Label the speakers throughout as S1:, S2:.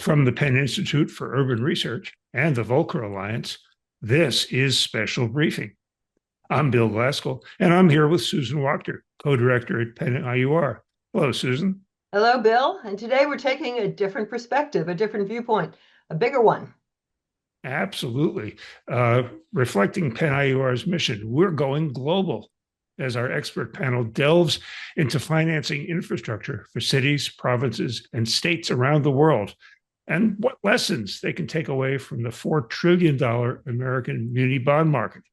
S1: From the Penn Institute for Urban Research and the Volcker Alliance, this is Special Briefing. I'm Bill Glasgall, and I'm here with Susan Wachter, co-director at Penn IUR. Hello, Susan.
S2: Hello, Bill. And today we're taking a different perspective, a different viewpoint, a bigger one.
S1: Absolutely. Reflecting Penn IUR's mission, we're going global as our expert panel delves into financing infrastructure for cities, provinces, and states around the world, and what lessons they can take away from the $4 trillion American muni bond market.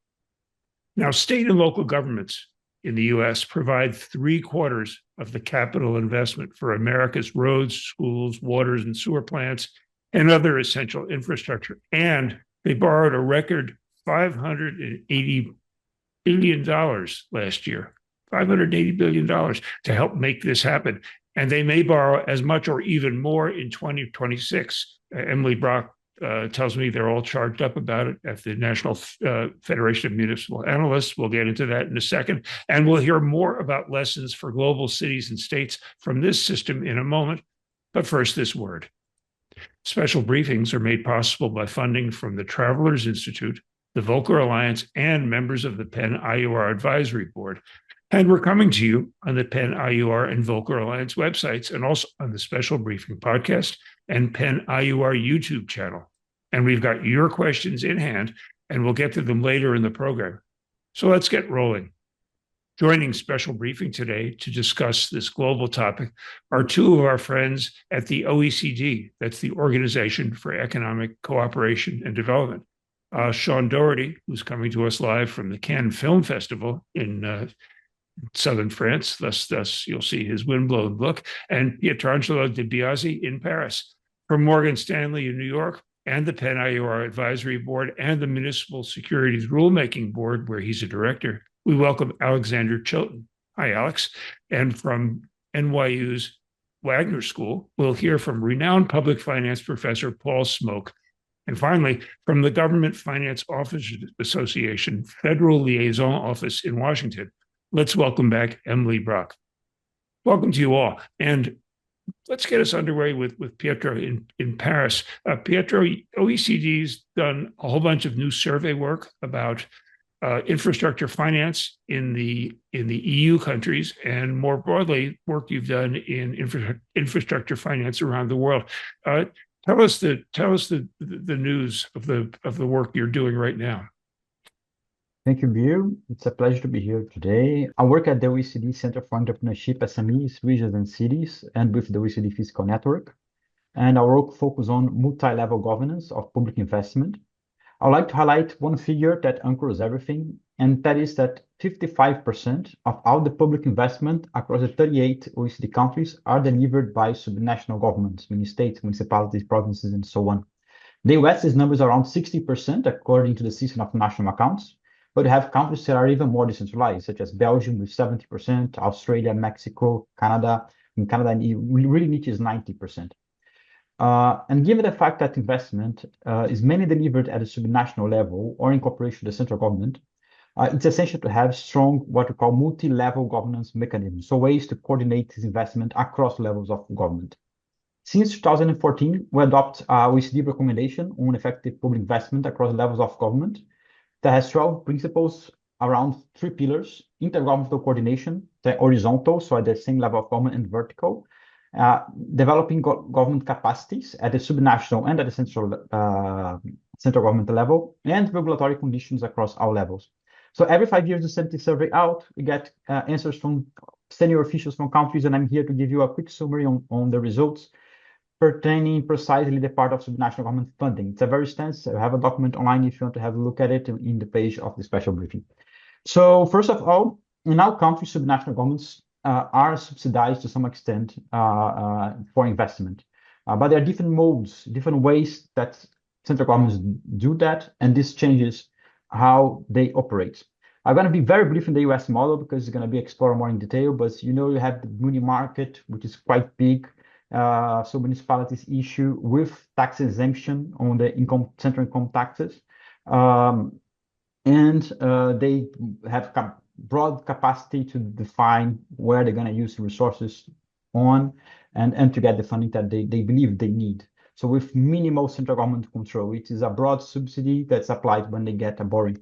S1: Now, state and local governments in the U.S. provide 3/4 of the capital investment for America's roads, schools, waters, and sewer plants, and other essential infrastructure. And they borrowed a record $580 billion last year, $580 billion to help make this happen. And they may borrow as much or even more in 2026. Emily Brock tells me they're all charged up about it at the National Federation of Municipal Analysts. We'll get into that in a second. And we'll hear more about lessons for global cities and states from this system in a moment. But first, this word. Special briefings are made possible by funding from the Travelers Institute, the Volcker Alliance, and members of the Penn IUR Advisory Board. And we're coming to you on the Penn IUR and Volcker Alliance websites, and also on the Special Briefing podcast and Penn IUR YouTube channel. And we've got your questions in hand, and we'll get to them later in the program. So let's get rolling. Joining Special Briefing today to discuss this global topic are two of our friends at the OECD, that's the Organization for Economic Cooperation and Development. Sean Doherty, who's coming to us live from the Cannes Film Festival in southern France, thus you'll see his windblown look, and Pietrangelo Di Biasi in Paris. From Morgan Stanley in New York, and the Penn IUR Advisory Board, and the Municipal Securities Rulemaking Board, where he's a director, we welcome Alexander Chilton. Hi, Alex. And from NYU's Wagner School, we'll hear from renowned public finance professor Paul Smoke. And finally, from the Government Finance Officers Association Federal Liaison Office in Washington, let's welcome back Emily Brock. Welcome to you all. And let's get us underway with Pietro in Paris. Pietro, OECD's done a whole bunch of new survey work about infrastructure finance in the EU countries, and more broadly, work you've done in infrastructure finance around the world. Tell us the news of the work you're doing right now.
S3: Thank you, Bill. It's a pleasure to be here today. I work at the OECD Center for Entrepreneurship, SMEs, Regions and Cities, and with the OECD Fiscal Network. And our work focuses on multi-level governance of public investment. I would like to highlight one figure that anchors everything, and that is that 55% of all the public investment across the 38 OECD countries are delivered by subnational governments, many states, municipalities, provinces, and so on. The US, this number is around 60% according to the System of National Accounts, but you have countries that are even more decentralized, such as Belgium with 70%, Australia, Mexico, Canada. In Canada, we really need is 90%. And given the fact that investment is mainly delivered at a subnational level or in cooperation with the central government, it's essential to have strong, what we call multi-level governance mechanisms, so ways to coordinate this investment across levels of government. Since 2014, we adopt OECD recommendation on effective public investment across levels of government that has 12 principles around 3 pillars: intergovernmental coordination, the horizontal, so at the same level of government, and vertical, developing government capacities at the subnational and at the central government level, and regulatory conditions across all levels. So every 5 years, we send this survey out. We get answers from senior officials from countries, and I'm here to give you a quick summary on the results pertaining precisely the part of subnational government funding. It's a very extensive. I have a document online if you want to have a look at it in the page of the special briefing. So first of all, in our country, subnational governments are subsidized to some extent for investment. But there are different modes, different ways that central governments do that, and this changes how they operate. I'm going to be very brief in the US model because it's going to be explored more in detail, but you have the muni market, which is quite big. So municipalities issue with tax exemption on the central income taxes. And they have broad capacity to define where they're going to use resources on and to get the funding that they believe they need. So with minimal central government control, it is a broad subsidy that's applied when they get a borrowing.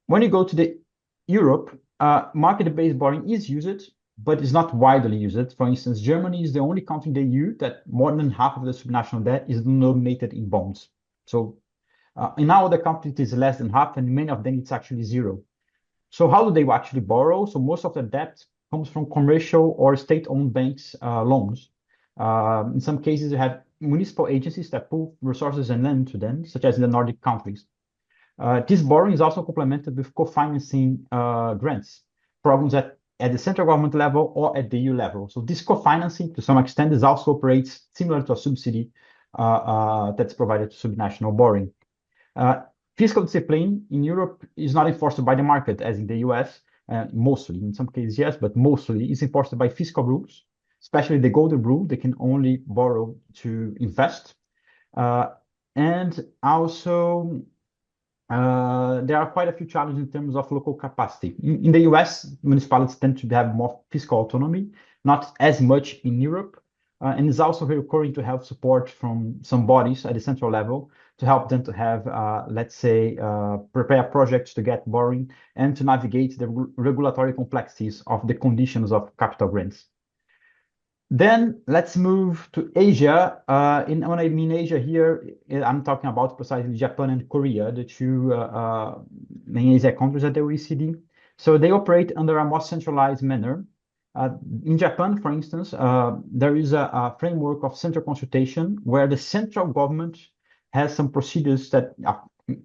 S3: When you go to the Europe, market-based borrowing is used, but it's not widely used. For instance, Germany is the only country in the EU that more than half of the subnational debt is denominated in bonds. So in our other countries, it is less than half, and many of them it's actually zero. So how do they actually borrow? So most of the debt comes from commercial or state-owned banks loans. In some cases, you have municipal agencies that pool resources and lend to them, such as in the Nordic countries. This borrowing is also complemented with co-financing grants, programs at the central government level or at the EU level. So this co-financing, to some extent, is also operates similar to a subsidy that's provided to subnational borrowing. Fiscal discipline in Europe is not enforced by the market, as in the US, mostly. In some cases, yes, but mostly is enforced by fiscal rules, especially the golden rule. They can only borrow to invest. And also, there are quite a few challenges in terms of local capacity. In the US, municipalities tend to have more fiscal autonomy, not as much in Europe. And it's also recurring to have support from some bodies at the central level to help them to have, let's say, prepare projects to get borrowing and to navigate the regulatory complexities of the conditions of capital grants. Then let's move to Asia. When I mean Asia here, I'm talking about precisely Japan and Korea, the two main Asia countries at the OECD. So they operate under a more centralized manner. In Japan, for instance, there is a framework of central consultation where the central government has some procedures that,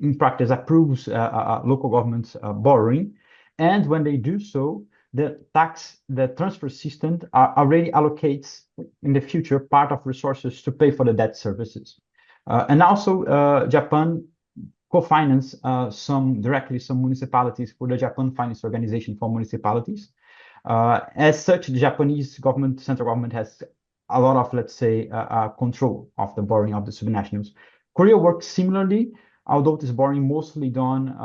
S3: in practice, approves local government's borrowing. And when they do so, the transfer system already allocates in the future part of resources to pay for the debt services. And also, Japan co-finance some municipalities for the Japan Finance Organization for Municipalities. As such, the Japanese government, central government, has a lot of, let's say, control of the borrowing of the subnationals. Korea works similarly, although it is borrowing mostly done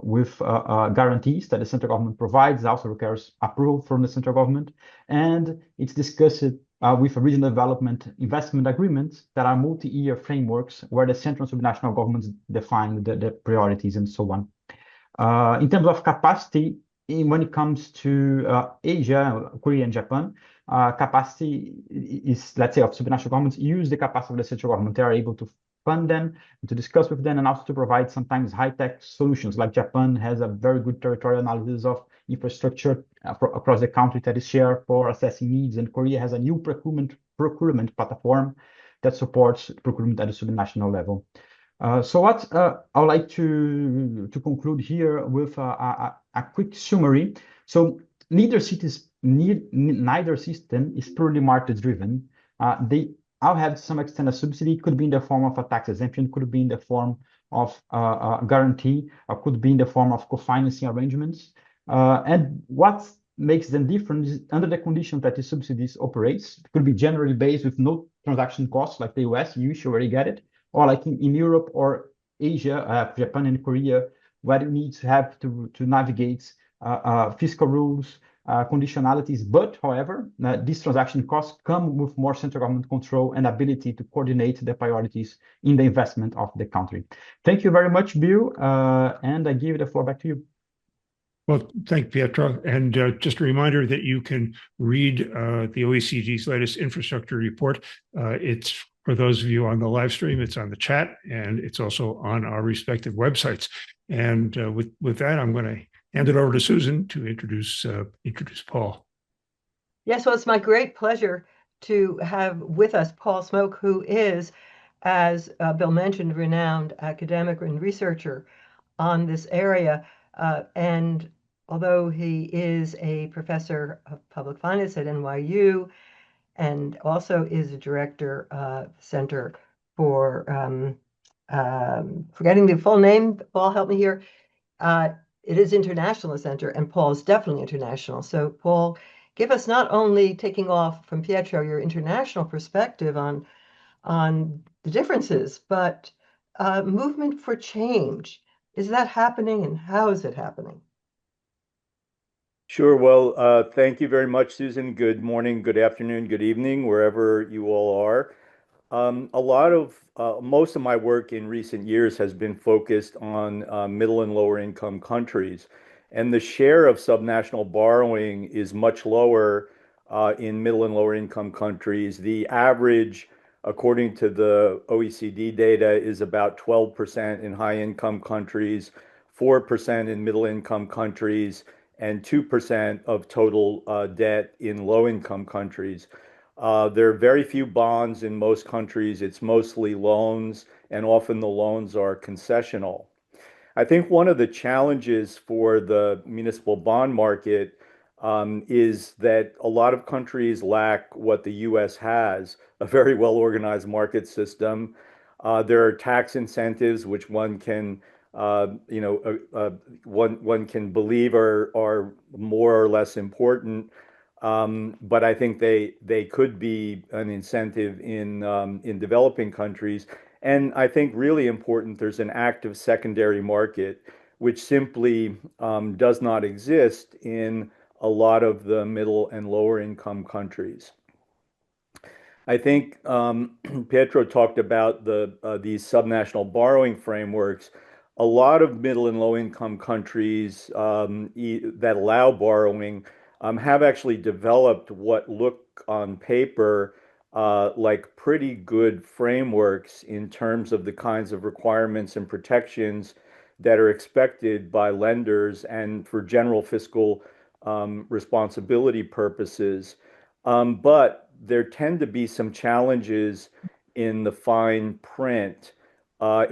S3: with guarantees that the central government provides. It also requires approval from the central government, and it's discussed with regional development investment agreements that are multi-year frameworks where the central and subnational governments define the priorities and so on. In terms of capacity, when it comes to Asia, Korea and Japan, capacity is, let's say, of subnational governments use the capacity of the central government. They are able to fund them, to discuss with them, and also to provide sometimes high-tech solutions. Like Japan has a very good territorial analysis of infrastructure across the country that is shared for assessing needs, and Korea has a new procurement platform that supports procurement at the subnational level. So what I would like to conclude here with a quick summary. So neither system is purely market-driven. They all have to some extent a subsidy. Could be in the form of a tax exemption, could be in the form of a guarantee, or could be in the form of co-financing arrangements. And what makes them different is under the condition that the subsidies operates. It could be generally based with no transaction costs like the US, you usually already get it, or like in Europe or Asia, Japan and Korea, where you need to have to navigate fiscal rules, conditionalities. But however, these transaction costs come with more central government control and ability to coordinate the priorities in the investment of the country. Thank you very much, Bill, and I give the floor back to you.
S1: Well, thank Pietro. And just a reminder that you can read the OECD's latest infrastructure report. It's for those of you on the live stream, it's on the chat, and it's also on our respective websites. And with that, I'm going to hand it over to Susan to introduce Paul.
S2: Yes, well, it's my great pleasure to have with us Paul Smoke, who is, as Bill mentioned, renowned academic and researcher on this area. And although he is a professor of public finance at NYU and also is a director of Center for, forgetting the full name, Paul, help me here. It is International Center, and Paul is definitely international. So Paul, give us not only, taking off from Pietro, your international perspective on the differences, but movement for change. Is that happening, and how is it happening?
S4: Sure. Well, thank you very much, Susan. Good morning, good afternoon, good evening, wherever you all are. A lot of most of my work in recent years has been focused on middle and lower income countries, and the share of subnational borrowing is much lower in middle and lower income countries. The average, according to the OECD data, is about 12% in high income countries, 4% in middle income countries, and 2% of total debt in low income countries. There are very few bonds in most countries. It's mostly loans, and often the loans are concessional. I think one of the challenges for the municipal bond market is that a lot of countries lack what the U.S. has, a very well organized market system. There are tax incentives which one can, one can believe are more or less important, but I think they could be an incentive in developing countries. And I think really important, there's an active secondary market, which simply does not exist in a lot of the middle and lower income countries. I think Pietro talked about these subnational borrowing frameworks. A lot of middle and low income countries that allow borrowing have actually developed what look on paper like pretty good frameworks in terms of the kinds of requirements and protections that are expected by lenders and for general fiscal responsibility purposes. But there tend to be some challenges in the fine print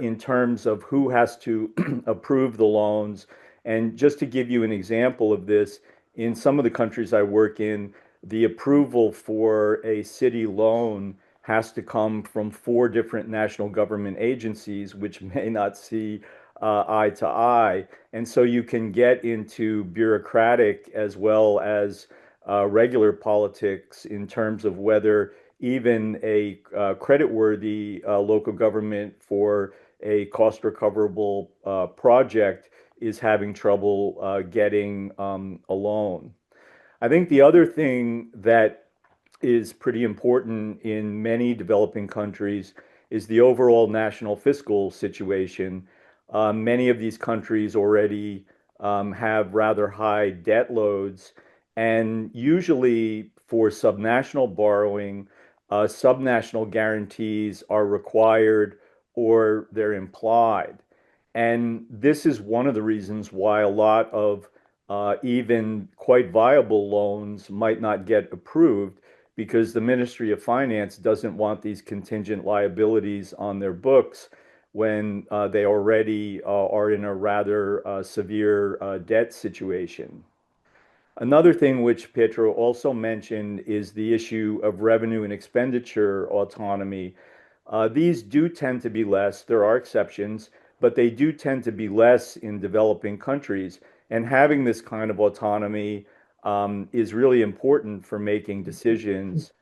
S4: in terms of who has to approve the loans. And just to give you an example of this, in some of the countries I work in, the approval for a city loan has to come from four different national government agencies, which may not see eye to eye. And so you can get into bureaucratic as well as regular politics in terms of whether even a creditworthy local government for a cost recoverable project is having trouble getting a loan. I think the other thing that is pretty important in many developing countries is the overall national fiscal situation. Many of these countries already have rather high debt loads, and usually for subnational borrowing, subnational guarantees are required or they're implied. And this is one of the reasons why a lot of even quite viable loans might not get approved because the Ministry of Finance doesn't want these contingent liabilities on their books when they already are in a rather severe debt situation. Another thing which Pietro also mentioned is the issue of revenue and expenditure autonomy. These do tend to be less, there are exceptions, but they do tend to be less in developing countries. And having this kind of autonomy is really important for making decisions,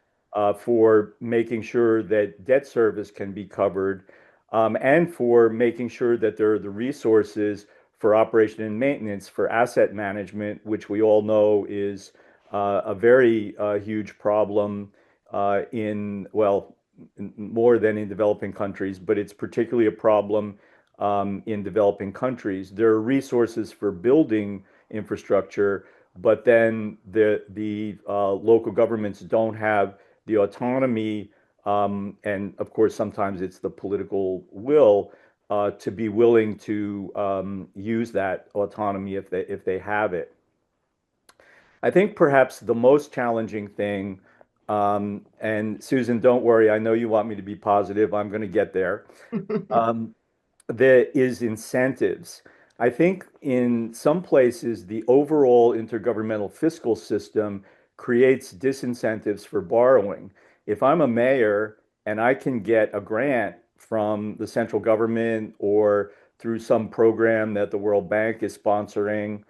S4: for making sure that debt service can be covered, and for making sure that there are the resources for operation and maintenance, for asset management, which we all know is a very huge problem well, more than in developing countries, but it's particularly a problem in developing countries. There are resources for building infrastructure, but then the local governments don't have the autonomy, and of course, sometimes it's the political will to be willing to use that autonomy if they have it. I think perhaps the most challenging thing, and Susan, don't worry, I know you want me to be positive. I'm going to get there. There is incentives. I think in some places, the overall intergovernmental fiscal system creates disincentives for borrowing. If I'm a mayor and I can get a grant from the central government or through some program that the World Bank is sponsoring,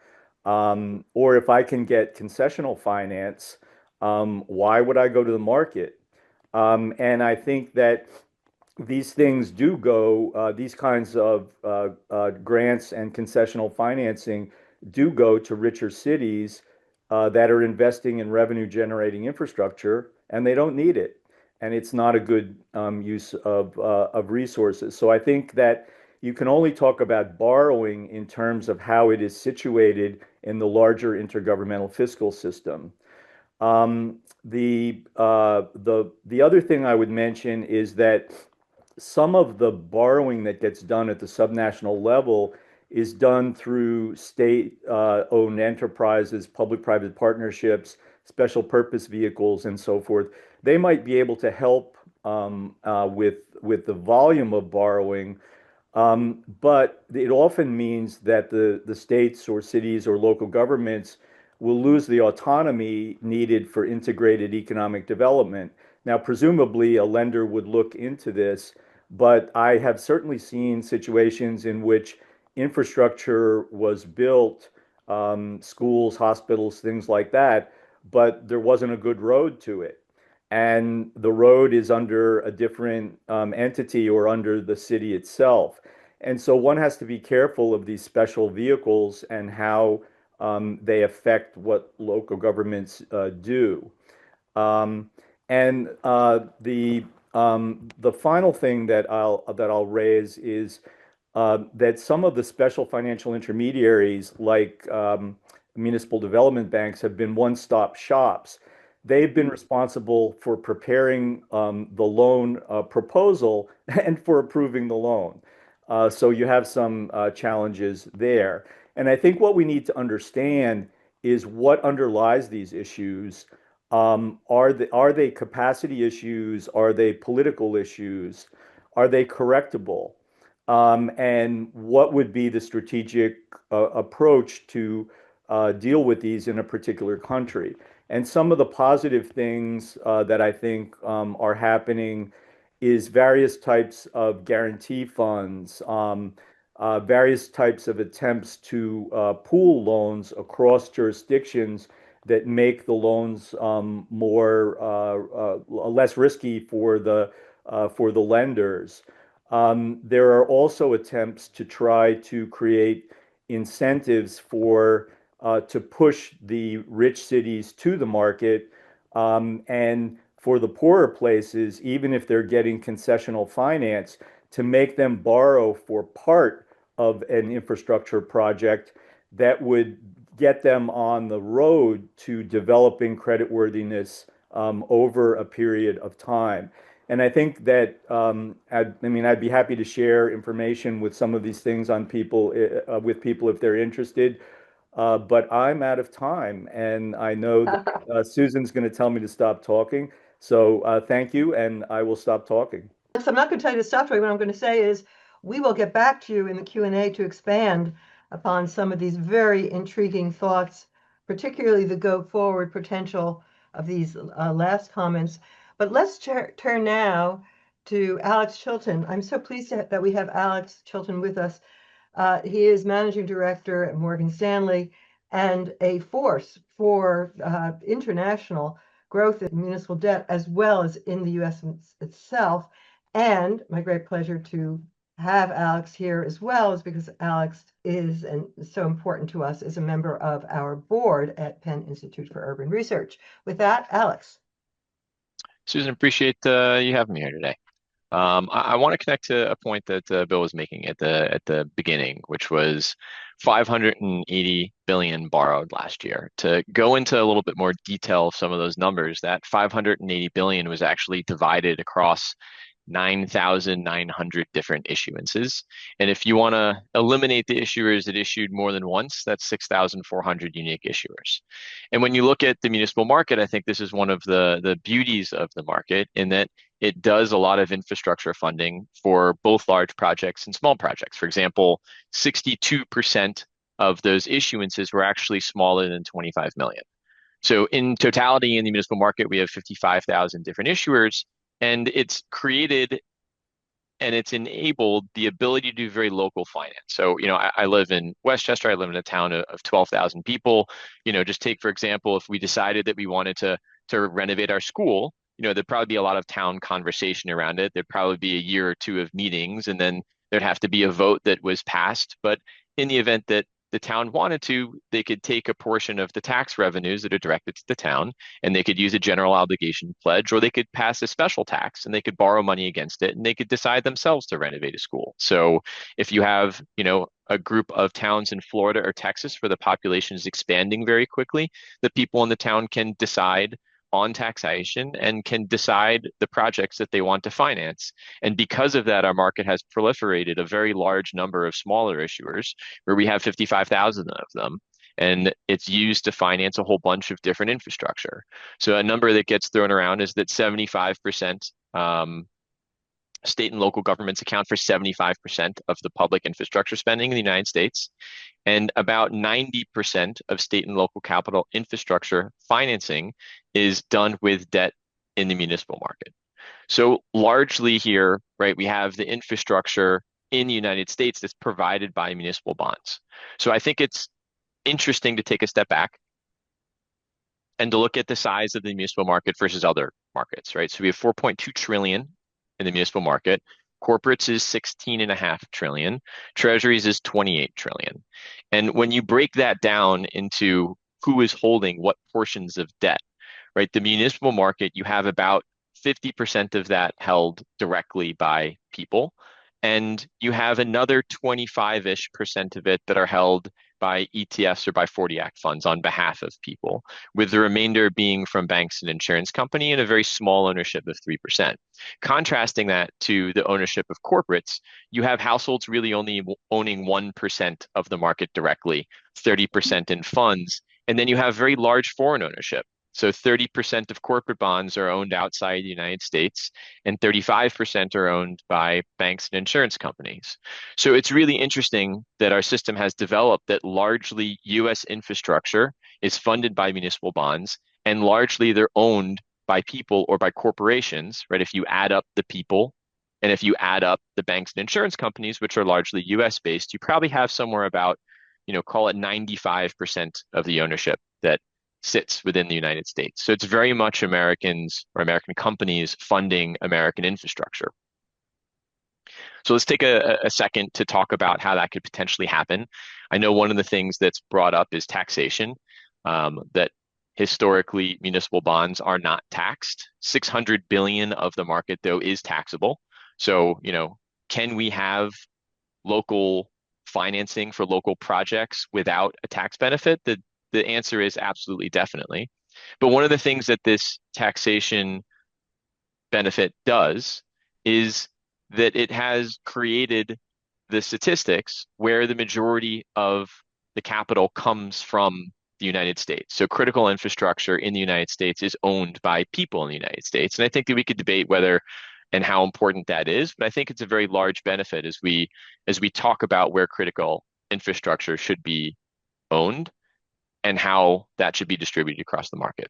S4: or if I can get concessional finance, why would I go to the market? And I think that these things do go, these kinds of grants and concessional financing do go to richer cities that are investing in revenue generating infrastructure, and they don't need it. and it's not a good use of resources. So I think that you can only talk about borrowing in terms of how it is situated in the larger intergovernmental fiscal system. The other thing I would mention is that some of the borrowing that gets done at the subnational level is done through state-owned enterprises, public-private partnerships, special purpose vehicles, and so forth. They might be able to help with the volume of borrowing, but it often means that the states or cities or local governments will lose the autonomy needed for integrated economic development. Now, presumably, a lender would look into this, but I have certainly seen situations in which infrastructure was built, schools, hospitals, things like that, but there wasn't a good road to it. And the road is under a different entity or under the city itself. And so one has to be careful of these special vehicles and how they affect what local governments do. Um, and the final thing that I'll raise is that some of the special financial intermediaries, like municipal development banks, have been one-stop shops. They've been responsible for preparing the loan proposal and for approving the loan. So you have some challenges there. And I think what we need to understand is what underlies these issues. Are they capacity issues? Are they political issues? Are they correctable? And what would be the strategic approach to deal with these in a particular country? And some of the positive things that I think are happening is various types of guarantee funds, various types of attempts to pool loans across jurisdictions that make the loans more less risky for the lenders. There are also attempts to try to create incentives to push the rich cities to the market, and for the poorer places, even if they're getting concessional finance, to make them borrow for part of an infrastructure project that would get them on the road to developing creditworthiness over a period of time. And I think that I'd be happy to share information with some of these things on people with people if they're interested. But I'm out of time, and I know that Susan's going to tell me to stop talking. So thank you, and I will stop talking.
S2: So I'm not going to tell you to stop talking. What I'm going to say is we will get back to you in the Q&A to expand upon some of these very intriguing thoughts, particularly the go forward potential of these last comments. But let's turn now to Alex Chilton. I'm so pleased that we have Alex Chilton with us. He is managing director at Morgan Stanley and a force for international growth in municipal debt, as well as in the U.S. itself. And my great pleasure to have Alex here as well is because Alex is, and so important to us, is a member of our board at Penn Institute for Urban Research. With that, Alex.
S5: Susan, appreciate you having me here today. I want to connect to a point that Bill was making at the beginning, which was 580 billion borrowed last year. To go into a little bit more detail of some of those numbers, that 580 billion was actually divided across 9,900 different issuances. And if you want to eliminate the issuers that issued more than once, that's 6,400 unique issuers. And when you look at the municipal market, I think this is one of the beauties of the market in that it does a lot of infrastructure funding for both large projects and small projects. For example, 62% of those issuances were actually smaller than 25 million. So in totality in the municipal market, we have 55,000 different issuers, and it's created and it's enabled the ability to do very local finance. So, I live in Westchester. I live in a town of 12,000 people. Just take, for example, if we decided that we wanted to renovate our school, there'd probably be a lot of town conversation around it. There'd probably be a year or two of meetings, and then there'd have to be a vote that was passed. But in the event that the town wanted to, they could take a portion of the tax revenues that are directed to the town, and they could use a general obligation pledge, or they could pass a special tax and they could borrow money against it, and they could decide themselves to renovate a school. So if you have, a group of towns in Florida or Texas where the population is expanding very quickly, the people in the town can decide on taxation and can decide the projects that they want to finance. And because of that, our market has proliferated a very large number of smaller issuers, where we have 55,000 of them. And it's used to finance a whole bunch of different infrastructure. So a number that gets thrown around is that 75% state and local governments account for 75% of the public infrastructure spending in the United States. And about 90% of state and local capital infrastructure financing is done with debt in the municipal market. So largely here, right, we have the infrastructure in the United States that's provided by municipal bonds. So I think it's interesting to take a step back and to look at the size of the municipal market versus other markets, right? So we have 4.2 trillion in the municipal market. Corporates is 16.5 trillion. Treasuries is 28 trillion. And when you break that down into who is holding what portions of debt, right? The municipal market, you have about 50% of that held directly by people. And you have another 25-ish% of it that are held by ETFs or by 40 Act funds on behalf of people, with the remainder being from banks and insurance company and a very small ownership of 3%. Contrasting that to the ownership of corporates, you have households really only owning 1% of the market directly, 30% in funds, and then you have very large foreign ownership. So 30% of corporate bonds are owned outside the United States, and 35% are owned by banks and insurance companies. So it's really interesting that our system has developed that largely U.S. infrastructure is funded by municipal bonds, and largely they're owned by people or by corporations, right? If you add up the people and if you add up the banks and insurance companies, which are largely U.S. based, you probably have somewhere about, call it 95% of the ownership that sits within the United States. So it's very much Americans or American companies funding American infrastructure. So let's take a second to talk about how that could potentially happen. I know one of the things that's brought up is taxation, that historically municipal bonds are not taxed. 600 billion of the market, though, is taxable. So, can we have local financing for local projects without a tax benefit? The answer is absolutely, definitely. But one of the things that this taxation benefit does is that it has created the statistics where the majority of the capital comes from the United States. So critical infrastructure in the United States is owned by people in the United States. And I think that we could debate whether and how important that is, but I think it's a very large benefit as we talk about where critical infrastructure should be owned and how that should be distributed across the market.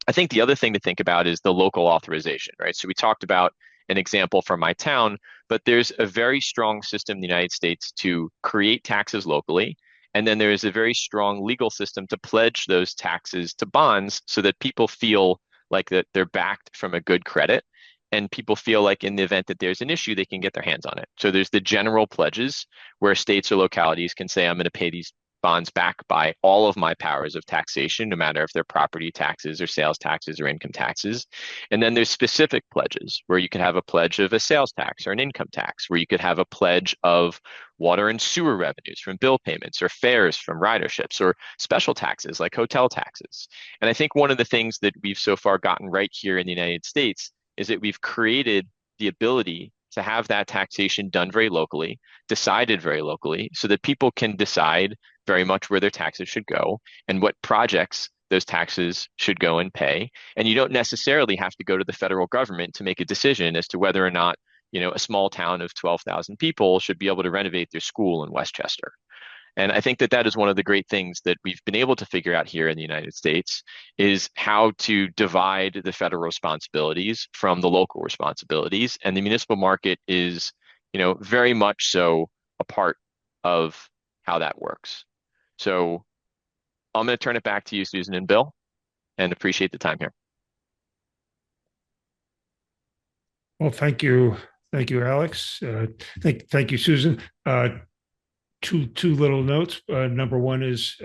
S5: I think the other thing to think about is the local authorization, right? So we talked about an example from my town, but there's a very strong system in the United States to create taxes locally. And then there is a very strong legal system to pledge those taxes to bonds so that people feel like that they're backed from a good credit. And people feel like in the event that there's an issue, they can get their hands on it. So there's the general pledges where states or localities can say, I'm going to pay these bonds back by all of my powers of taxation, no matter if they're property taxes or sales taxes or income taxes. And then there's specific pledges where you could have a pledge of a sales tax or an income tax, where you could have a pledge of water and sewer revenues from bill payments or fares from riderships or special taxes like hotel taxes. And I think one of the things that we've so far gotten right here in the United States is that we've created the ability to have that taxation done very locally, decided very locally, so that people can decide very much where their taxes should go and what projects those taxes should go and pay. And you don't necessarily have to go to the federal government to make a decision as to whether or not, a small town of 12,000 people should be able to renovate their school in Westchester. And I think that that is one of the great things that we've been able to figure out here in the United States is how to divide the federal responsibilities from the local responsibilities. And the municipal market is, very much so a part of how that works. So I'm going to turn it back to you, Susan and Bill, and appreciate the time here.
S1: Well, thank you. Thank you, Alex. Thank you, Susan. two little notes. Number one is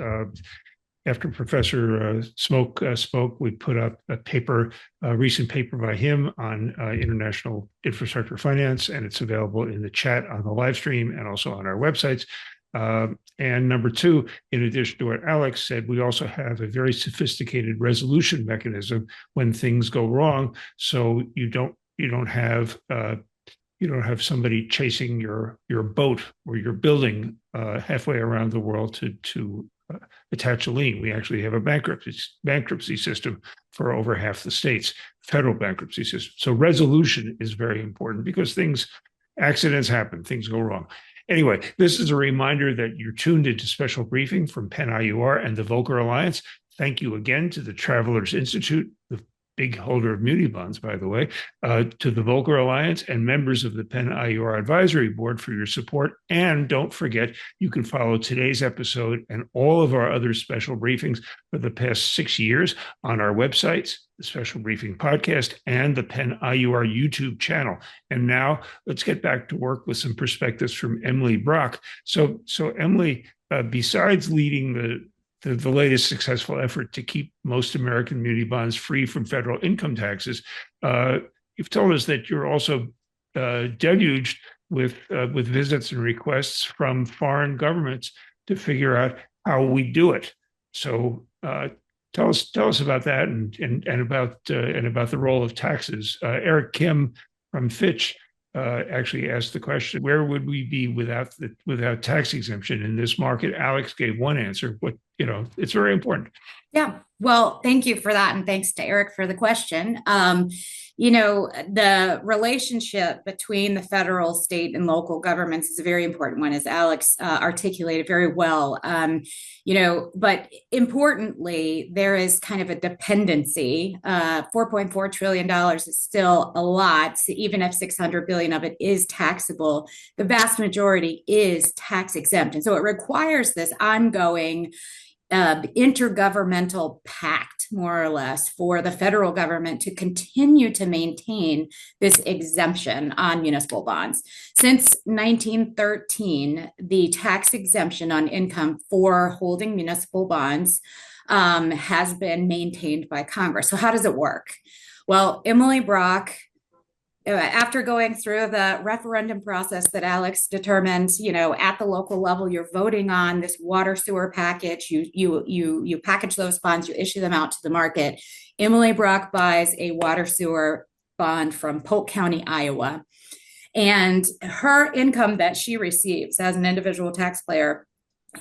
S1: after Professor Smoke spoke, we put up a recent paper by him on international infrastructure finance, and it's available in the chat on the live stream and also on our websites. And number two, in addition to what Alex said, we also have a very sophisticated resolution mechanism when things go wrong. So you don't have somebody chasing your boat or your building halfway around the world to attach a lien. We actually have a bankruptcy system for over half the states, federal bankruptcy system. So resolution is very important because accidents happen, things go wrong. Anyway, this is a reminder that you're tuned into special briefing from Penn IUR and the Volcker Alliance. Thank you again to the Travelers Institute, the big holder of muni bonds, by the way, to the Volcker Alliance and members of the Penn IUR Advisory Board for your support. And don't forget, you can follow today's episode and all of our other special briefings for the past 6 years on our websites, the Special Briefing Podcast, and the Penn IUR YouTube channel. And now let's get back to work with some perspectives from Emily Brock. So Emily, besides leading the latest successful effort to keep most American muni bonds free from federal income taxes, you've told us that you're also deluged with visits and requests from foreign governments to figure out how we do it. So tell us about that and about the role of taxes. Eric Kim from Fitch actually asked the question, where would we be without tax exemption in this market? Alex gave one answer, but it's very important.
S6: Yeah, well, thank you for that. And thanks to Eric for the question. The relationship between the federal, state, and local governments is a very important one, as Alex articulated very well. But importantly, there is kind of a dependency. $4.4 trillion is still a lot. So even if $600 billion of it is taxable, the vast majority is tax exempt. And so it requires this ongoing intergovernmental pact, more or less, for the federal government to continue to maintain this exemption on municipal bonds. Since 1913, the tax exemption on income for holding municipal bonds has been maintained by Congress. So how does it work? Well, Emily Brock, after going through the referendum process that Alex determined, at the local level, you're voting on this water sewer package. You package those bonds, you issue them out to the market. Emily Brock buys a water sewer bond from Polk County, Iowa. And her income that she receives as an individual taxpayer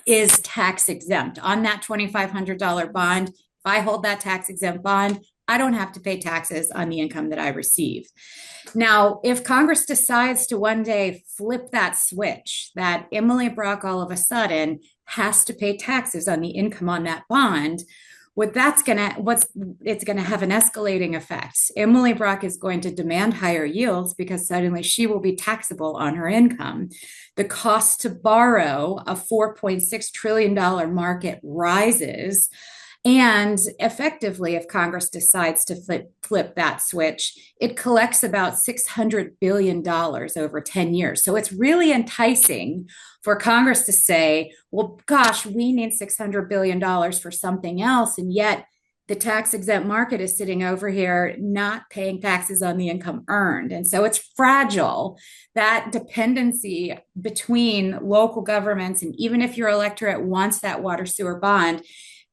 S6: is tax exempt. On that $2,500 bond, if I hold that tax exempt bond, I don't have to pay taxes on the income that I receive. Now, if Congress decides to one day flip that switch, that Emily Brock all of a sudden has to pay taxes on the income on that bond, it's going to have an escalating effect. Emily Brock is going to demand higher yields because suddenly she will be taxable on her income. The cost to borrow a $4.6 trillion market rises. And effectively, if Congress decides to flip that switch, it collects about $600 billion over 10 years. So it's really enticing for Congress to say, well, gosh, we need $600 billion for something else. And yet the tax exempt market is sitting over here not paying taxes on the income earned. And so it's fragile. That dependency between local governments, and even if your electorate wants that water sewer bond,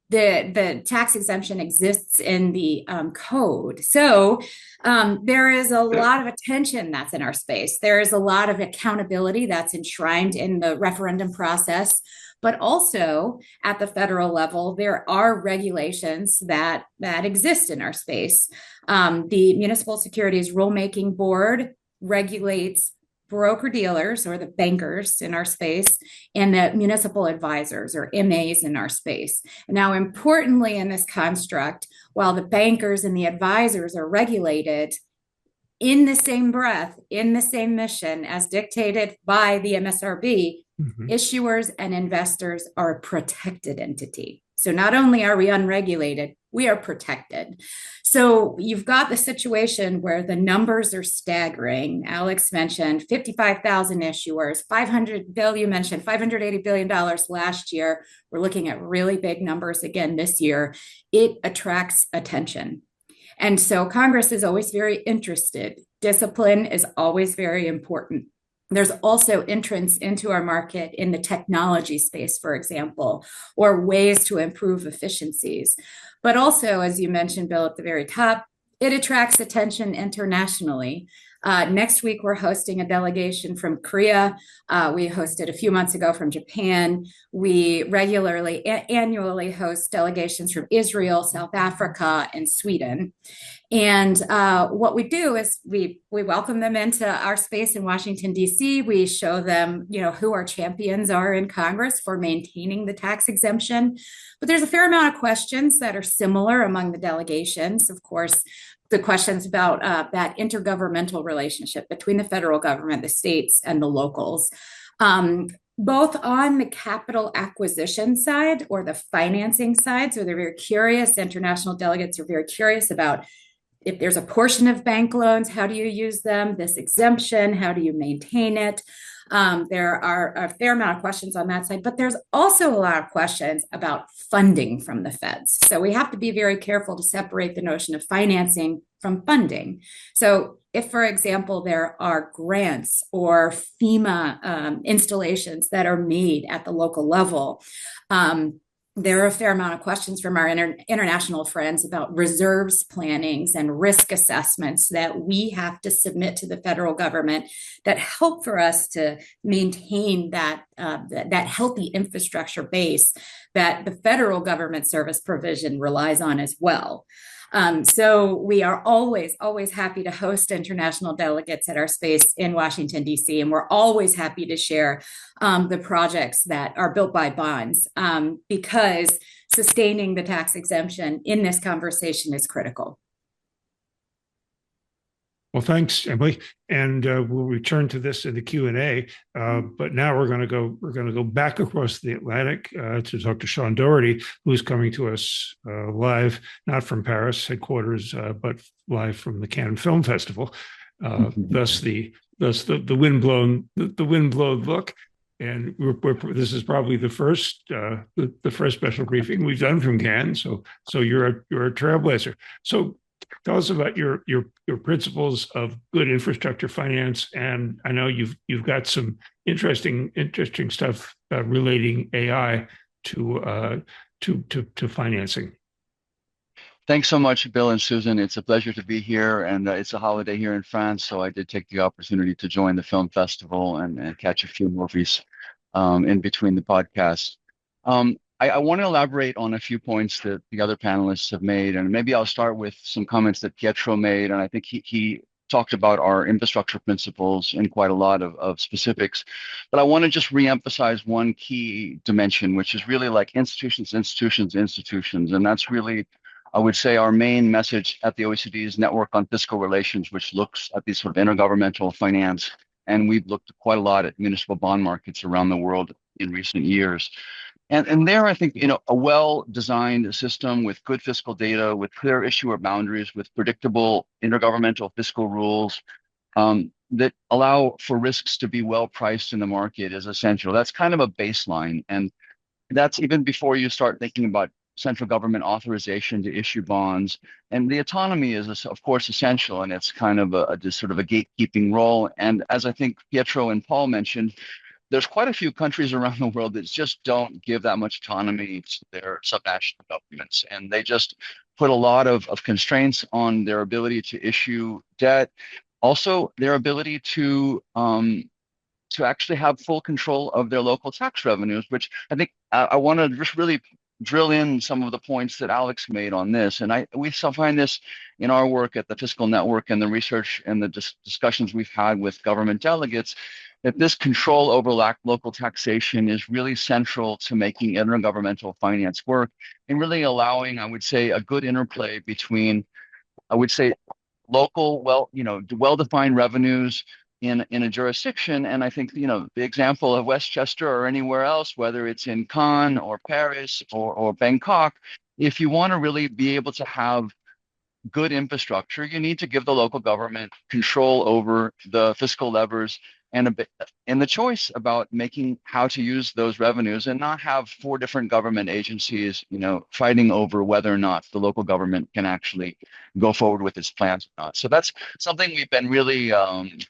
S6: the tax exemption exists in the code. So there is a lot of attention that's in our space. There is a lot of accountability that's enshrined in the referendum process. But also at the federal level, there are regulations that exist in our space. The Municipal Securities Rulemaking Board regulates broker-dealers, or the bankers in our space, and the municipal advisors, or MAs, in our space. Now, importantly in this construct, while the bankers and the advisors are regulated in the same breath, in the same mission as dictated by the MSRB, issuers and investors are a protected entity. So not only are we unregulated, we are protected. So you've got the situation where the numbers are staggering. Alex mentioned 55,000 issuers, 500, Bill, you mentioned $580 billion last year. We're looking at really big numbers again this year. It attracts attention. And so Congress is always very interested. Discipline is always very important. There's also entrance into our market in the technology space, for example, or ways to improve efficiencies. But also, as you mentioned, Bill, at the very top, it attracts attention internationally. Next week, we're hosting a delegation from Korea. We hosted a few months ago from Japan. We regularly, annually host delegations from Israel, South Africa, and Sweden. And what we do is we welcome them into our space in Washington, D.C. We show them, who our champions are in Congress for maintaining the tax exemption. But there's a fair amount of questions that are similar among the delegations. Of course, the questions about that intergovernmental relationship between the federal government, the states, and the locals. Both on the capital acquisition side or the financing side. So they're very curious. International delegates are very curious about if there's a portion of bank loans, how do you use them? This exemption, how do you maintain it? There are a fair amount of questions on that side, but there's also a lot of questions about funding from the feds. So we have to be very careful to separate the notion of financing from funding. So if, for example, there are grants or FEMA installations that are made at the local level, there are a fair amount of questions from our international friends about reserves plannings and risk assessments that we have to submit to the federal government that help for us to maintain that healthy infrastructure base that the federal government service provision relies on as well. So we are always, always happy to host international delegates at our space in Washington, D.C., and we're always happy to share the projects that are built by bonds because sustaining the tax exemption in this conversation is critical.
S1: Well, thanks, Emily, and we'll return to this in the Q&A. But now we're going to go back across the Atlantic to talk to Sean Doherty, who's coming to us live, not from Paris headquarters, but live from the Cannes Film Festival. Thus the windblown look. And this is probably the first special briefing we've done from Cannes. So you're a trailblazer. So tell us about your principles of good infrastructure finance, and I know you've got some interesting stuff relating AI to financing.
S7: Thanks so much, Bill and Susan. It's a pleasure to be here, and it's a holiday here in France, so I did take the opportunity to join the film festival and catch a few movies in between the podcasts. I want to elaborate on a few points that the other panelists have made, and maybe I'll start with some comments that Pietro made, and I think he talked about our infrastructure principles in quite a lot of specifics. But I want to just reemphasize one key dimension, which is really like institutions, and that's really, I would say, our main message at the OECD's Network on Fiscal Relations, which looks at these sort of intergovernmental finance, and we've looked quite a lot at municipal bond markets around the world in recent years. And there, I think, a well-designed system with good fiscal data, with clear issuer boundaries, with predictable intergovernmental fiscal rules that allow for risks to be well priced in the market is essential. That's kind of a baseline. And that's even before you start thinking about central government authorization to issue bonds. And the autonomy is, of course, essential. And it's kind of just sort of a gatekeeping role. And as I think Pietro and Paul mentioned, there's quite a few countries around the world that just don't give that much autonomy to their subnational governments. And they just put a lot of constraints on their ability to issue debt. Also, their ability to actually have full control of their local tax revenues, which I think I want to just really drill in some of the points that Alex made on this. And we still find this in our work at the Fiscal Network and the research and the discussions we've had with government delegates, that this control over local taxation is really central to making intergovernmental finance work and really allowing, I would say, a good interplay between, I would say, local, well-defined revenues in a jurisdiction. And I think, the example of Westchester or anywhere else, whether it's in Cannes or Paris or Bangkok, if you want to really be able to have good infrastructure, you need to give the local government control over the fiscal levers and the choice about making how to use those revenues, and not have four different government agencies, fighting over whether or not the local government can actually go forward with its plans or not. So that's something we've been really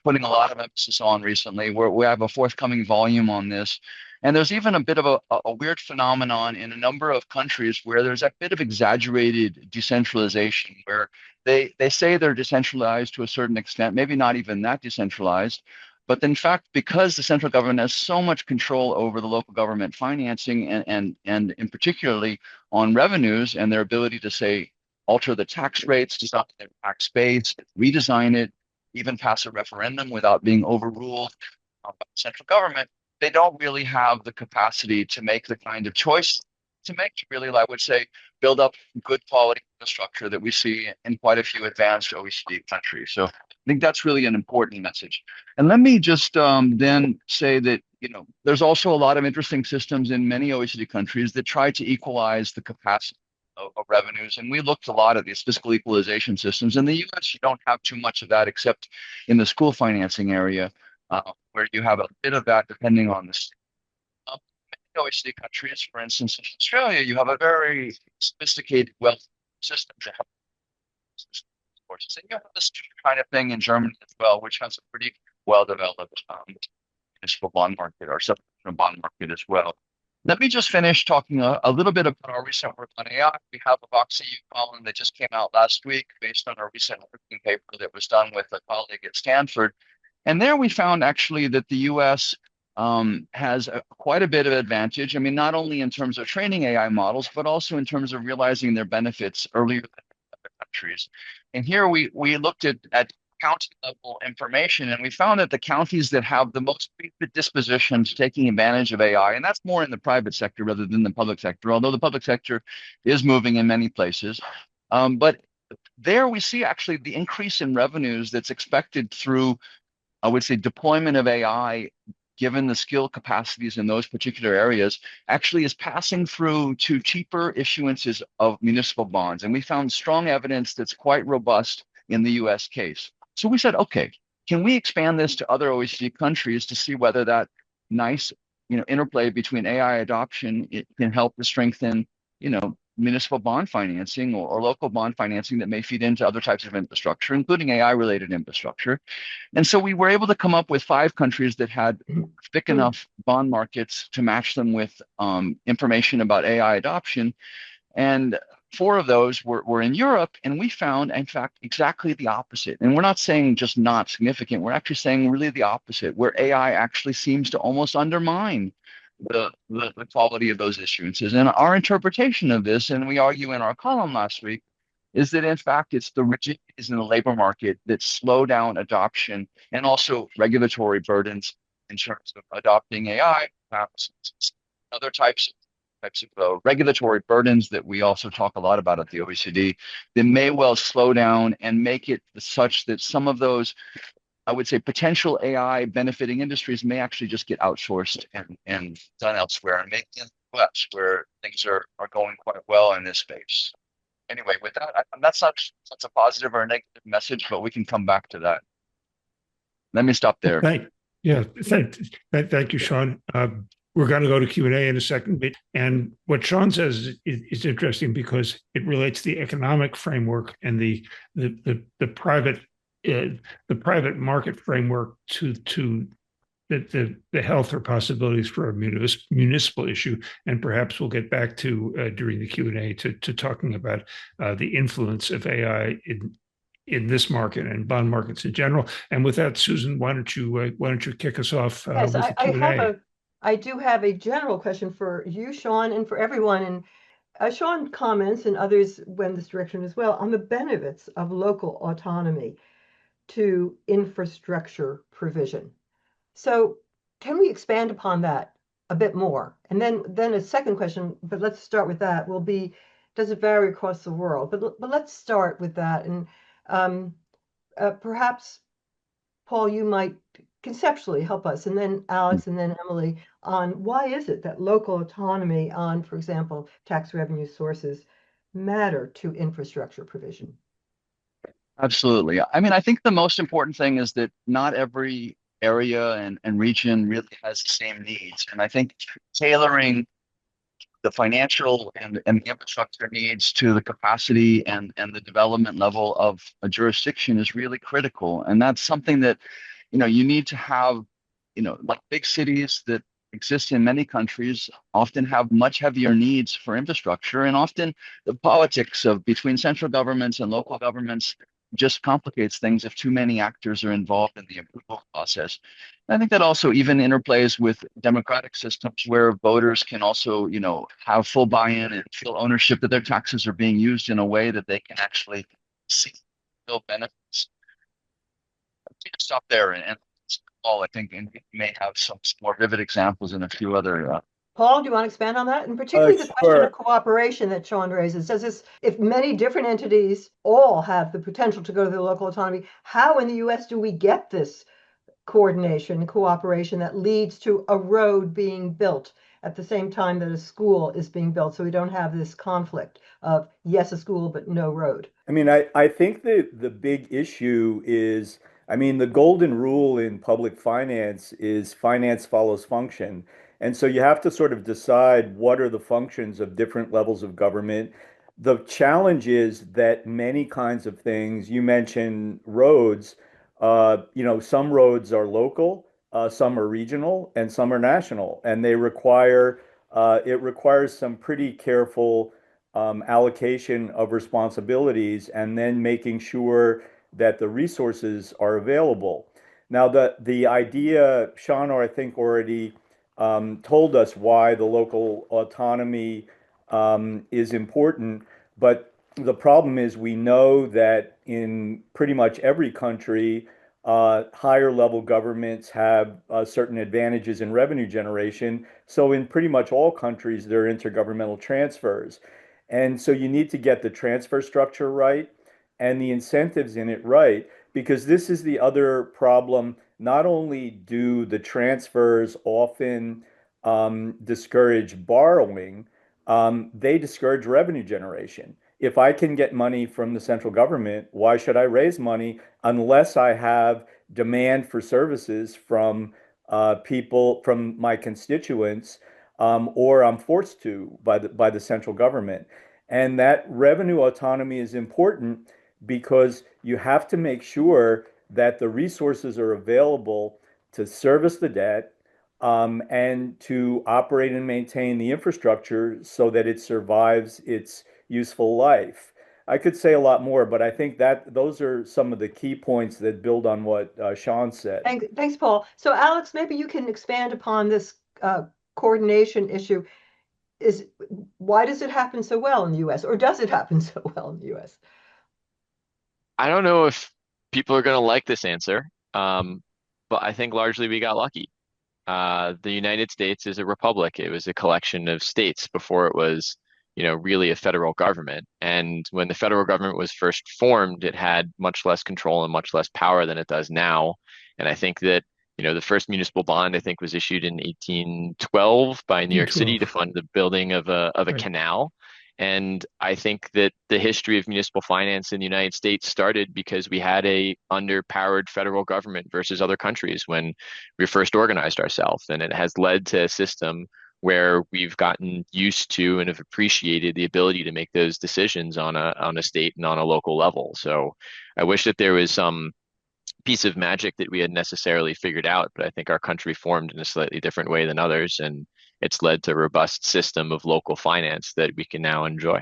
S7: putting a lot of emphasis on recently. We have a forthcoming volume on this. And there's even a bit of a weird phenomenon in a number of countries where there's a bit of exaggerated decentralization, where they say they're decentralized to a certain extent, maybe not even that decentralized. But in fact, because the central government has so much control over the local government financing and in particularly on revenues and their ability to, say, alter the tax rates, design their tax base, redesign it, even pass a referendum without being overruled by the central government, they don't really have the capacity to make the kind of choice to make to really, I would say, build up good quality infrastructure that we see in quite a few advanced OECD countries. So I think that's really an important message. And let me just then say that, there's also a lot of interesting systems in many OECD countries that try to equalize the capacity of revenues. And we looked a lot at these fiscal equalization systems. In the US, you don't have too much of that except in the school financing area, where you have a bit of that depending on the state. Many OECD countries, for instance, in Australia, you have a very sophisticated wealth system to help courses. And you have this kind of thing in Germany as well, which has a pretty well-developed municipal bond market or subnational bond market as well. Let me just finish talking a little bit about our recent work on AI. We have a Vox EU column that just came out last week based on a recent working paper that was done with a colleague at Stanford. And there we found actually that the US has quite a bit of advantage. I mean, not only in terms of training AI models, but also in terms of realizing their benefits earlier than other countries. And here we looked at county level information, and we found that the counties that have the most predisposition to taking advantage of AI, and that's more in the private sector rather than the public sector, although the public sector is moving in many places. But there we see actually the increase in revenues that's expected through, I would say, deployment of AI, given the skill capacities in those particular areas, actually is passing through to cheaper issuances of municipal bonds. And we found strong evidence that's quite robust in the US case. So we said, okay, can we expand this to other OECD countries to see whether that nice, interplay between AI adoption can help to strengthen, municipal bond financing or local bond financing that may feed into other types of infrastructure, including AI-related infrastructure. And so we were able to come up with 5 countries that had thick enough bond markets to match them with information about AI adoption. And 4 of those were in Europe, and we found, in fact, exactly the opposite. And we're not saying just not significant. We're actually saying really the opposite, where AI actually seems to almost undermine the quality of those issuances. And our interpretation of this, and we argue in our column last week, is that in fact it's the rigidities in the labor market that slow down adoption, and also regulatory burdens in terms of adopting AI, perhaps other types of regulatory burdens that we also talk a lot about at the OECD, that may well slow down and make it such that some of those, I would say, potential AI benefiting industries may actually just get outsourced and done elsewhere, and make it less where things are going quite well in this space. Anyway, with that, that's not such a positive or a negative message, but we can come back to that. Let me stop there.
S1: Thank you, Sean. We're going to go to Q&A in a second. And what Sean says is interesting because it relates the economic framework and the private market framework to the health or possibilities for a municipal issue. And perhaps we'll get back to during the Q&A to talking about the influence of AI in this market and bond markets in general. And with that, Susan, why don't you kick us off
S2: yes,
S1: with the Q&A?
S2: I do have a general question for you, Sean, and for everyone. And Sean comments, and others went this direction as well, on the benefits of local autonomy to infrastructure provision. So can we expand upon that a bit more? And then a second question, but let's start with that, will be, does it vary across the world? But let's start with that. And perhaps, Paul, you might conceptually help us, and then Alex, and then Emily, on why is it that local autonomy on, for example, tax revenue sources matter to infrastructure provision?
S7: Absolutely. I mean, I think the most important thing is that not every area and region really has the same needs. And I think tailoring the financial and the infrastructure needs to the capacity and the development level of a jurisdiction is really critical. And that's something that, you need to have, like big cities that exist in many countries often have much heavier needs for infrastructure, and often the politics of between central governments and local governments just complicates things if too many actors are involved in the approval process. And I think that also even interplays with democratic systems where voters can also, have full buy-in and feel ownership that their taxes are being used in a way that they can actually see real benefits. Stop there and all, I think, and we may have some more vivid examples in a few other.
S2: Paul, do you want to expand on that? And particularly the question
S4: Sure.
S2: of cooperation that Sean raises. Does this, if many different entities all have the potential to go to the local autonomy, how in the US do we get this coordination, cooperation that leads to a road being built at the same time that a school is being built, so we don't have this conflict of, yes, a school, but no road?
S4: I mean, I think that the big issue is, I mean, the golden rule in public finance is finance follows function. And so you have to sort of decide what are the functions of different levels of government. The challenge is that many kinds of things, you mentioned roads, some roads are local, some are regional, and some are national, and it requires some pretty careful allocation of responsibilities and then making sure that the resources are available. Now, the idea, Sean, I think already told us why the local autonomy is important, but the problem is we know that in pretty much every country, higher level governments have certain advantages in revenue generation. So in pretty much all countries, there are intergovernmental transfers. And so you need to get the transfer structure right and the incentives in it right, because this is the other problem. Not only do the transfers often discourage borrowing, they discourage revenue generation. If I can get money from the central government, why should I raise money unless I have demand for services from people, from my constituents, or I'm forced to by the central government. And that revenue autonomy is important because you have to make sure that the resources are available to service the debt, and to operate and maintain the infrastructure so that it survives its useful life. I could say a lot more, but I think that those are some of the key points that build on what Sean said.
S2: Thanks, Paul. So Alex, maybe you can expand upon this coordination issue. Why does it happen so well in the US, or does it happen so well in the US?
S5: I don't know if people are going to like this answer, but I think largely we got lucky. The United States is a republic. It was a collection of states before it was, really a federal government. And when the federal government was first formed, it had much less control and much less power than it does now. And I think that, the first municipal bond, I think, was issued in 1812 by New York City to fund the building of a
S1: Right.
S5: canal. And I think that the history of municipal finance in the United States started because we had a underpowered federal government versus other countries when we first organized ourselves. And it has led to a system where we've gotten used to and have appreciated the ability to make those decisions on a state and on a local level. So I wish that there was some piece of magic that we had necessarily figured out, but I think our country formed in a slightly different way than others, and it's led to a robust system of local finance that we can now enjoy.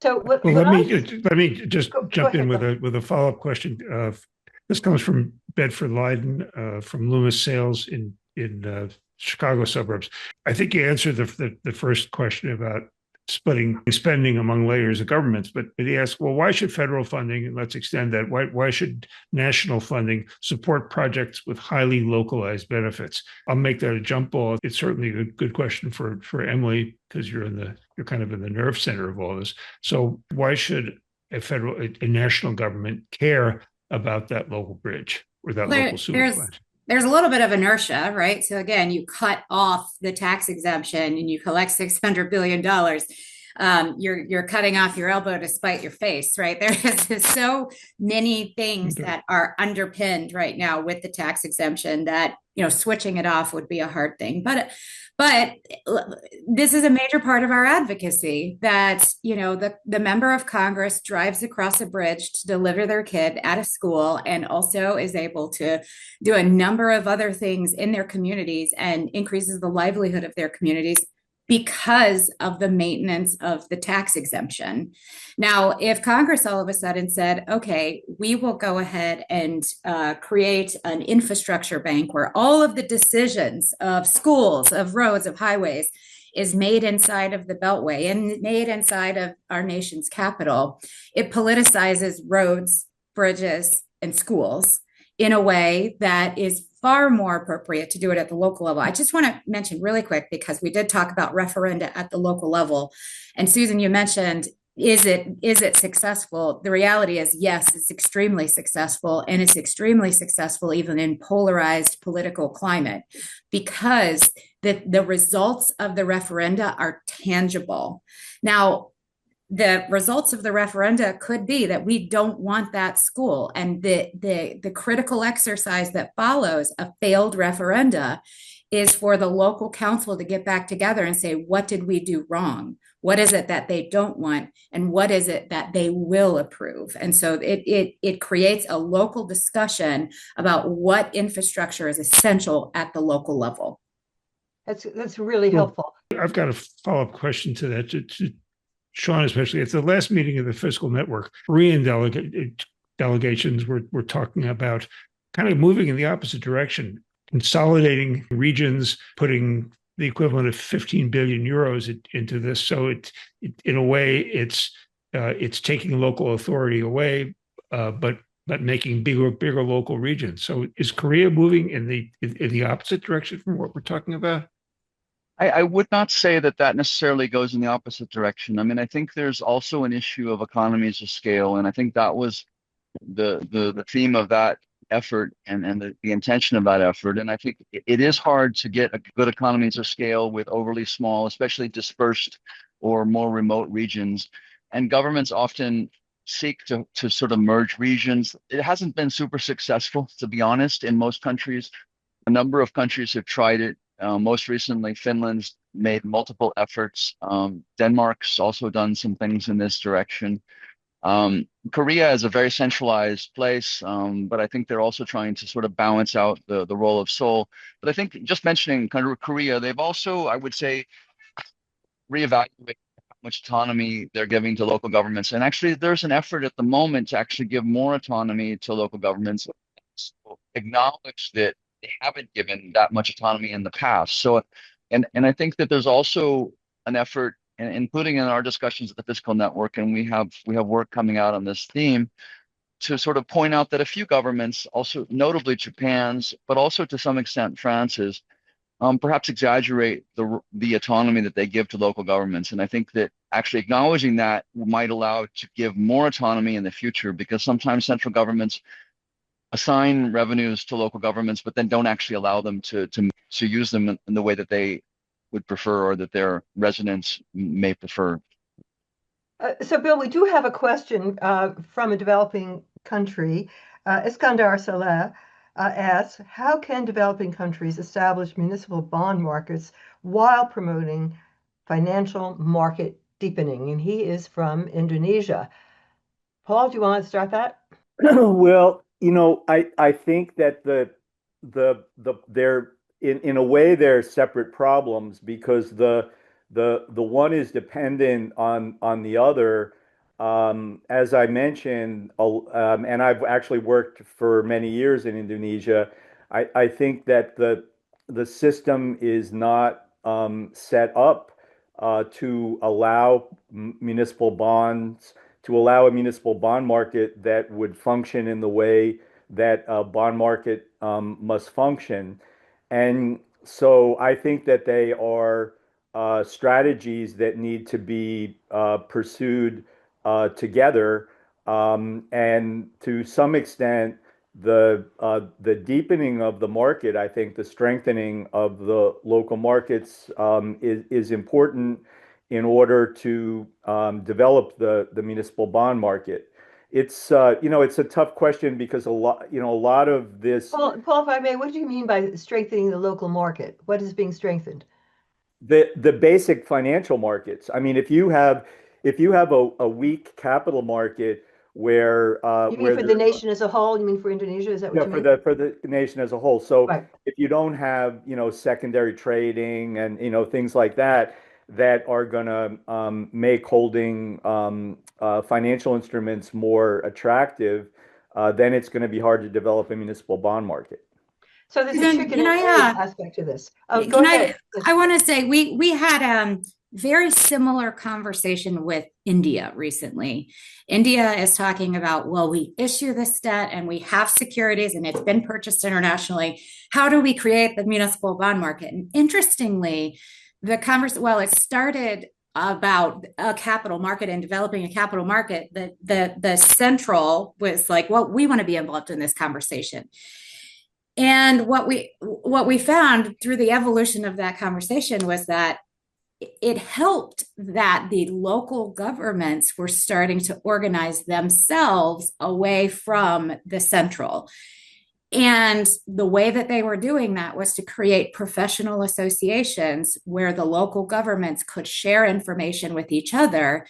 S2: So
S1: Well, let me just jump in with a follow-up question. This comes from Bedford Leiden, from Loomis Sales in Chicago suburbs. I think you answered the first question about splitting spending among layers of governments, but he asked, well, why should federal funding, and let's extend that, why should national funding support projects with highly localized benefits? I'll make that a jump ball. It's certainly a good question for Emily, because you're kind of in the nerve center of all this. So why should a national government care about that local bridge or that local sewage plant?
S6: There's a little bit of inertia, right? So again, you cut off the tax exemption and you collect $600 billion. you're cutting off your elbow to spite your face, right? There is so many things that are underpinned right now with the tax exemption that, switching it off would be a hard thing. But this is a major part of our advocacy that, the member of Congress drives across a bridge to deliver their kid at a school and also is able to do a number of other things in their communities and increases the livelihood of their communities because of the maintenance of the tax exemption. Now, if Congress all of a sudden said, okay, we will go ahead and create an infrastructure bank where all of the decisions of schools, of roads, of highways is made inside of the Beltway and made inside of our nation's capital, it politicizes roads, bridges, and schools in a way that is far more appropriate to do it at the local level. I just want to mention really quick, because we did talk about referenda at the local level. And Susan, you mentioned, is it successful? The reality is, yes, it's extremely successful, and it's extremely successful even in polarized political climate, because the results of the referenda are tangible. Now, the results of the referenda could be that we don't want that school. And the critical exercise that follows a failed referenda is for the local council to get back together and say, what did we do wrong? What is it that they don't want? And what is it that they will approve? And so it creates a local discussion about what infrastructure is essential at the local level.
S2: That's really helpful.
S1: I've got a follow-up question to that. To Sean, especially at the last meeting of the Fiscal Network, Korean delegations were talking about kind of moving in the opposite direction, consolidating regions, putting the equivalent of 15 billion euros into this. So it in a way, it's taking local authority away, but making bigger local regions. So is Korea moving in the opposite direction from what we're talking about?
S7: I would not say that necessarily goes in the opposite direction. I mean, I think there's also an issue of economies of scale, and I think that was the theme of that effort and the intention of that effort. And I think it is hard to get a good economies of scale with overly small, especially dispersed or more remote regions. And governments often seek to sort of merge regions. It hasn't been super successful, to be honest, in most countries. A number of countries have tried it. Most recently, Finland's made multiple efforts. Denmark's also done some things in this direction. Korea is a very centralized place, but I think they're also trying to sort of balance out the role of Seoul. But I think just mentioning Korea, they've also, I would say, reevaluated how much autonomy they're giving to local governments. And actually, there's an effort at the moment to actually give more autonomy to local governments, so acknowledge that they haven't given that much autonomy in the past. So, and I think that there's also an effort, including in our discussions at the Fiscal Network, and we have work coming out on this theme, to sort of point out that a few governments, also notably Japan's, but also to some extent France's, perhaps exaggerate the autonomy that they give to local governments. And I think that actually acknowledging that might allow to give more autonomy in the future, because sometimes central governments assign revenues to local governments, but then don't actually allow them to use them in the way that they would prefer or that their residents may prefer.
S2: So, Bill, we do have a question from a developing country. Iskandar Saleh asks, how can developing countries establish municipal bond markets while promoting financial market deepening? And he is from Indonesia. Paul, do you want to start that?
S4: Well, I think that they're in a way they're separate problems, because the one is dependent on the other. As I mentioned, and I've actually worked for many years in Indonesia. I think that the system is not set up to allow municipal bonds, to allow a municipal bond market that would function in the way that a bond market must function. And so I think that they are strategies that need to be pursued together. And to some extent, the deepening of the market, I think the strengthening of the local markets is important in order to develop the municipal bond market. It's it's a tough question because a lot of this.
S2: Paul, if I may, what do you mean by strengthening the local market? What is being strengthened?
S4: The basic financial markets. I mean, if you have a weak capital market where
S2: You mean for the nation as a whole? You mean for Indonesia? Is that what
S4: yeah,
S2: you
S4: for
S2: mean?
S4: the nation as a whole. So
S2: Right.
S4: if you don't have, secondary trading and, things like that that are going to make holding financial instruments more attractive, then it's going to be hard to develop a municipal bond market.
S2: So there's a
S6: Then
S2: chicken
S6: can
S2: and
S6: I
S2: egg aspect to this. Go
S6: can
S2: ahead.
S6: I want to say we had very similar conversation with India recently. India is talking about, well, we issue this debt and we have securities and it's been purchased internationally. How do we create the municipal bond market? And interestingly, it started about a capital market and developing a capital market. The central was like, well, we want to be involved in this conversation. And what we found through the evolution of that conversation was that it helped that the local governments were starting to organize themselves away from the central. And the way that they were doing that was to create professional associations where the local governments could share information with each other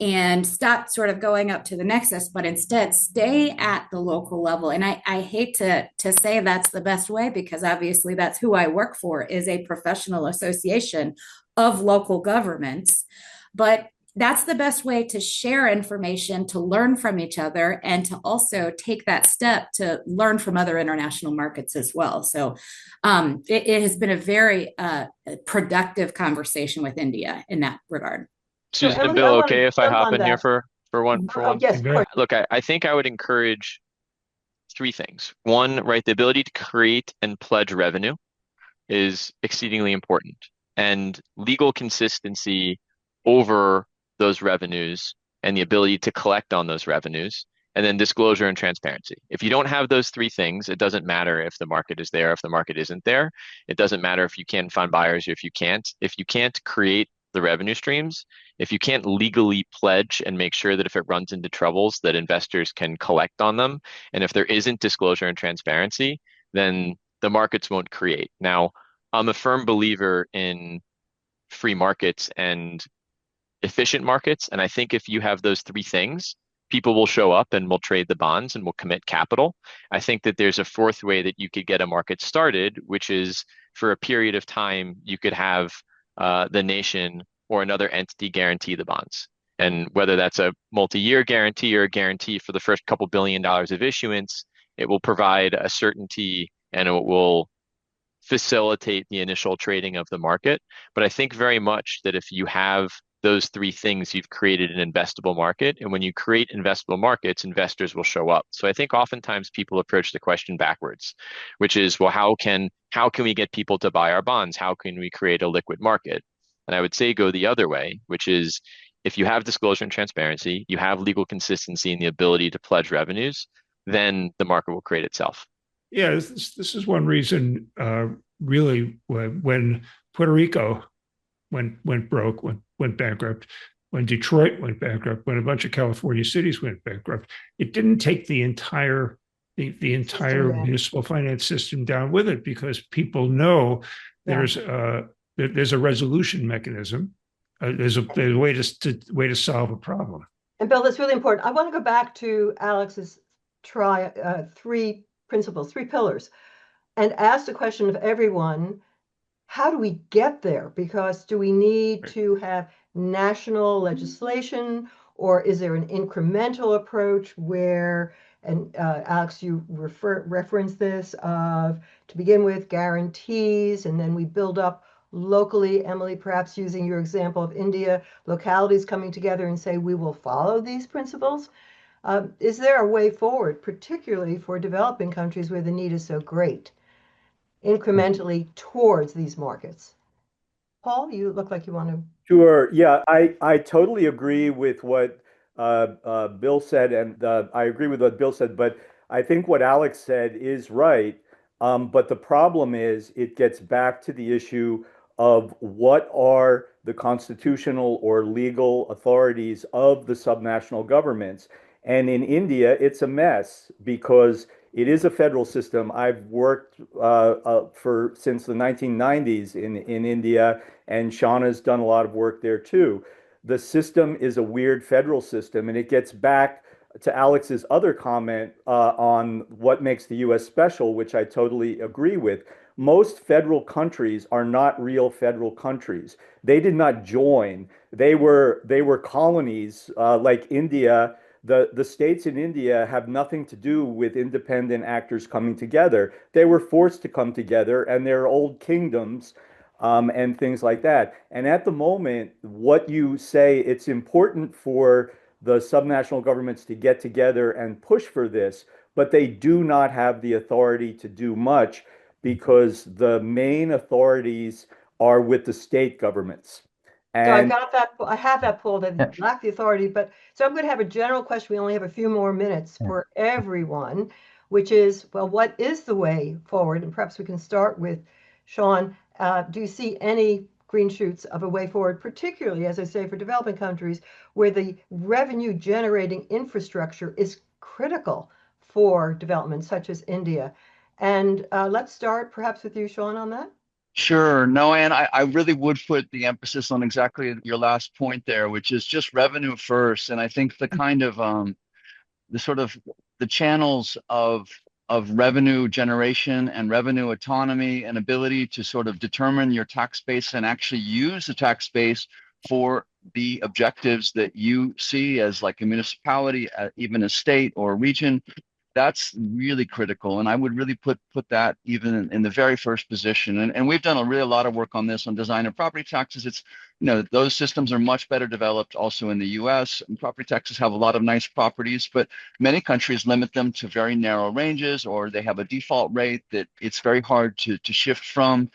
S6: and stop sort of going up to the nexus, but instead stay at the local level. And I hate to say that's the best way, because obviously that's who I work for, is a professional association of local governments. But that's the best way to share information, to learn from each other, and to also take that step to learn from other international markets as well. So it has been a very productive conversation with India in that regard.
S5: Susan and
S2: Emily,
S5: Bill,
S2: I want
S5: okay
S2: to
S5: if I
S2: jump
S5: hop
S2: on
S5: in here
S2: that.
S5: for one?
S2: Yes, of course.
S5: Look, I think I would encourage three things. One, right, the ability to create and pledge revenue is exceedingly important, and legal consistency over those revenues and the ability to collect on those revenues, and then disclosure and transparency. If you don't have those three things, it doesn't matter if the market is there, if the market isn't there. It doesn't matter if you can find buyers or if you can't. If you can't create the revenue streams, if you can't legally pledge and make sure that if it runs into troubles that investors can collect on them, and if there isn't disclosure and transparency, then the markets won't create. Now, I'm a firm believer in free markets and efficient markets, and I think if you have those three things, people will show up and will trade the bonds and will commit capital. I think that there's a fourth way that you could get a market started, which is for a period of time, you could have the nation or another entity guarantee the bonds. And whether that's a multi-year guarantee or a guarantee for the first couple $1 billion of issuance, it will provide a certainty and it will facilitate the initial trading of the market. But I think very much that if you have those three things, you've created an investable market. And when you create investable markets, investors will show up. So I think oftentimes people approach the question backwards, which is, well, how can we get people to buy our bonds? How can we create a liquid market? And I would say go the other way, which is if you have disclosure and transparency, you have legal consistency and the ability to pledge revenues, then the market will create itself.
S1: Yeah, this is one reason, really, when Puerto Rico went broke, went bankrupt, when Detroit went bankrupt, when a bunch of California cities went bankrupt, it didn't take the entire municipal finance system down with it, because people know there's a resolution mechanism. There's a way to solve a problem.
S2: And Bill, that's really important. I want to go back to Alex's three principles, three pillars, and ask the question of everyone: how do we get there? Because do we need to have national legislation, or is there an incremental approach where, and Alex, you reference this, of to begin with guarantees, and then we build up locally. Emily, perhaps using your example of India, localities coming together and say, we will follow these principles. Is there a way forward, particularly for developing countries where the need is so great, incrementally towards these markets? Paul, you look like you want to.
S4: Sure. Yeah, I totally agree with what Bill said, and I agree with what Bill said, but I think what Alex said is right. But the problem is it gets back to the issue of what are the constitutional or legal authorities of the subnational governments. And in India, it's a mess because it is a federal system. I've worked for since the 1990s in India, and Shauna's done a lot of work there too. The system is a weird federal system, and it gets back to Alex's other comment on what makes the U.S. special, which I totally agree with. Most federal countries are not real federal countries. They did not join. They were colonies like India. The states in India have nothing to do with independent actors coming together. They were forced to come together, and they're old kingdoms and things like that. And at the moment, what you say, it's important for the subnational governments to get together and push for this, but they do not have the authority to do much because the main authorities are with the state governments.
S2: So I
S4: And
S2: got that. I have that pulled. I
S3: Yeah.
S2: lack the authority, but so I'm going to have a general question. We only have a few more minutes
S3: Yeah.
S2: for everyone, which is, well, what is the way forward? And perhaps we can start with Sean. Do you see any green shoots of a way forward, particularly, as I say, for developing countries where the revenue generating infrastructure is critical for development, such as India? And let's start perhaps with you, Sean, on that.
S7: Sure. No, and I really would put the emphasis on exactly your last point there, which is just revenue first. And I think the kind of the sort of the channels of revenue generation and revenue autonomy and ability to sort of determine your tax base and actually use the tax base for the objectives that you see as like a municipality, even a state or a region. That's really critical, and I would really put that even in the very first position. And we've done a lot of work on this on design of property taxes. It's, you know, those systems are much better developed also in the U.S. And property taxes have a lot of nice properties, but many countries limit them to very narrow ranges, or they have a default rate that it's very hard to shift from.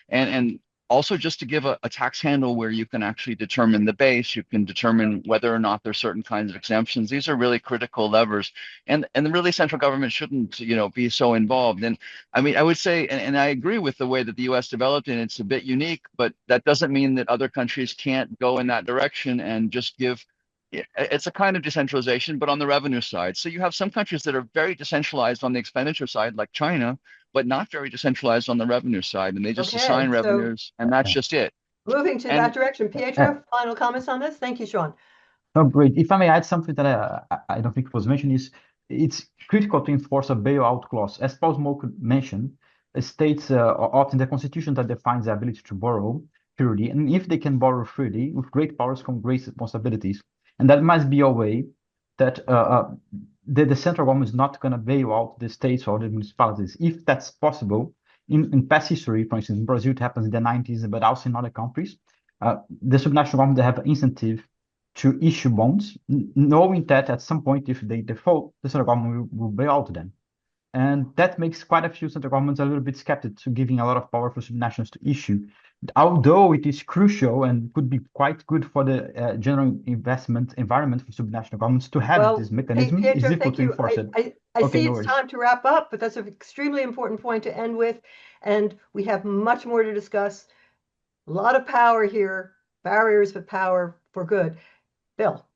S7: And also just to give a tax handle where you can actually determine the base, you can determine whether or not there's certain kinds of exemptions. These are really critical levers, and the really central government shouldn't, you know, be so involved. And I mean, I would say, and I agree with the way that the U.S. developed, and it's a bit unique, but that doesn't mean that other countries can't go in that direction and just give. It's a kind of decentralization, but on the revenue side. So you have some countries that are very decentralized on the expenditure side, like China, but not very decentralized on the revenue side. And they just assign
S2: Okay, so
S7: revenues, and that's just it.
S2: moving to that
S7: And
S2: direction. Pietro, final comments on this? Thank you, Sean.
S3: Oh, great. If I may add something that I don't think was mentioned, is it's critical to enforce a bailout clause. As Paul Smoke mentioned, states opt in the Constitution that defines the ability to borrow freely, and if they can borrow freely, with great powers come great responsibilities. And that must be a way that the central government is not going to bail out the states or the municipalities. If that's possible, in past history, for instance, in Brazil, it happens in the 90s, but also in other countries, the subnational government have an incentive to issue bonds, knowing that at some point, if they default, the central government will bail out them. And that makes quite a few central governments a little bit skeptical to giving a lot of power for subnationals to issue. Although it is crucial and could be quite good for the general investment environment for subnational governments to have this mechanism, it's
S2: Pietro,
S3: difficult
S2: thank
S3: to
S2: you.
S3: enforce it.
S2: I
S3: Okay,
S2: see
S3: no
S2: it's
S3: worries.
S2: time to wrap up, but that's an extremely important point to end with. And we have much more to discuss. A lot of power here, barriers of power for good. Bill.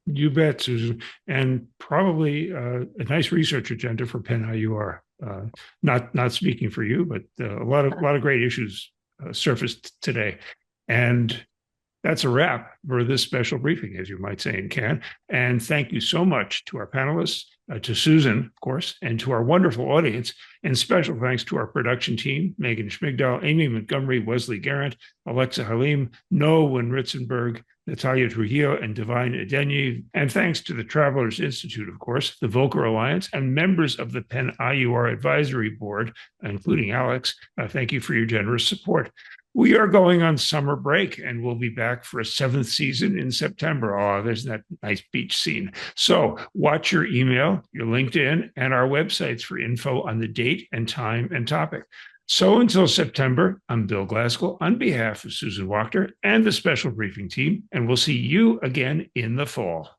S1: You bet, Susan. And probably a nice research agenda for Penn IUR. Not speaking for you, but a lot of great issues surfaced today. And that's a wrap for this special briefing, as you might say in Cannes. And thank you so much to our panelists, to Susan, of course, and to our wonderful audience. And special thanks to our production team, Megan Schmigdal, Amy Montgomery, Wesley Garrett, Alexa Halim, Noah Ritzenberg, Natalia Trujillo, and Divine Adenyi. And thanks to the Travelers Institute, of course, the Volcker Alliance, and members of the Penn IUR Advisory Board, including Alex. Thank you for your generous support. We are going on summer break, and we'll be back for a 7th season in September. Oh, there's that nice beach scene. So watch your email, your LinkedIn, and our websites for info on the date and time and topic. So until September, I'm Bill Glasgall on behalf of Susan Wachter and the special briefing team, and we'll see you again in the fall.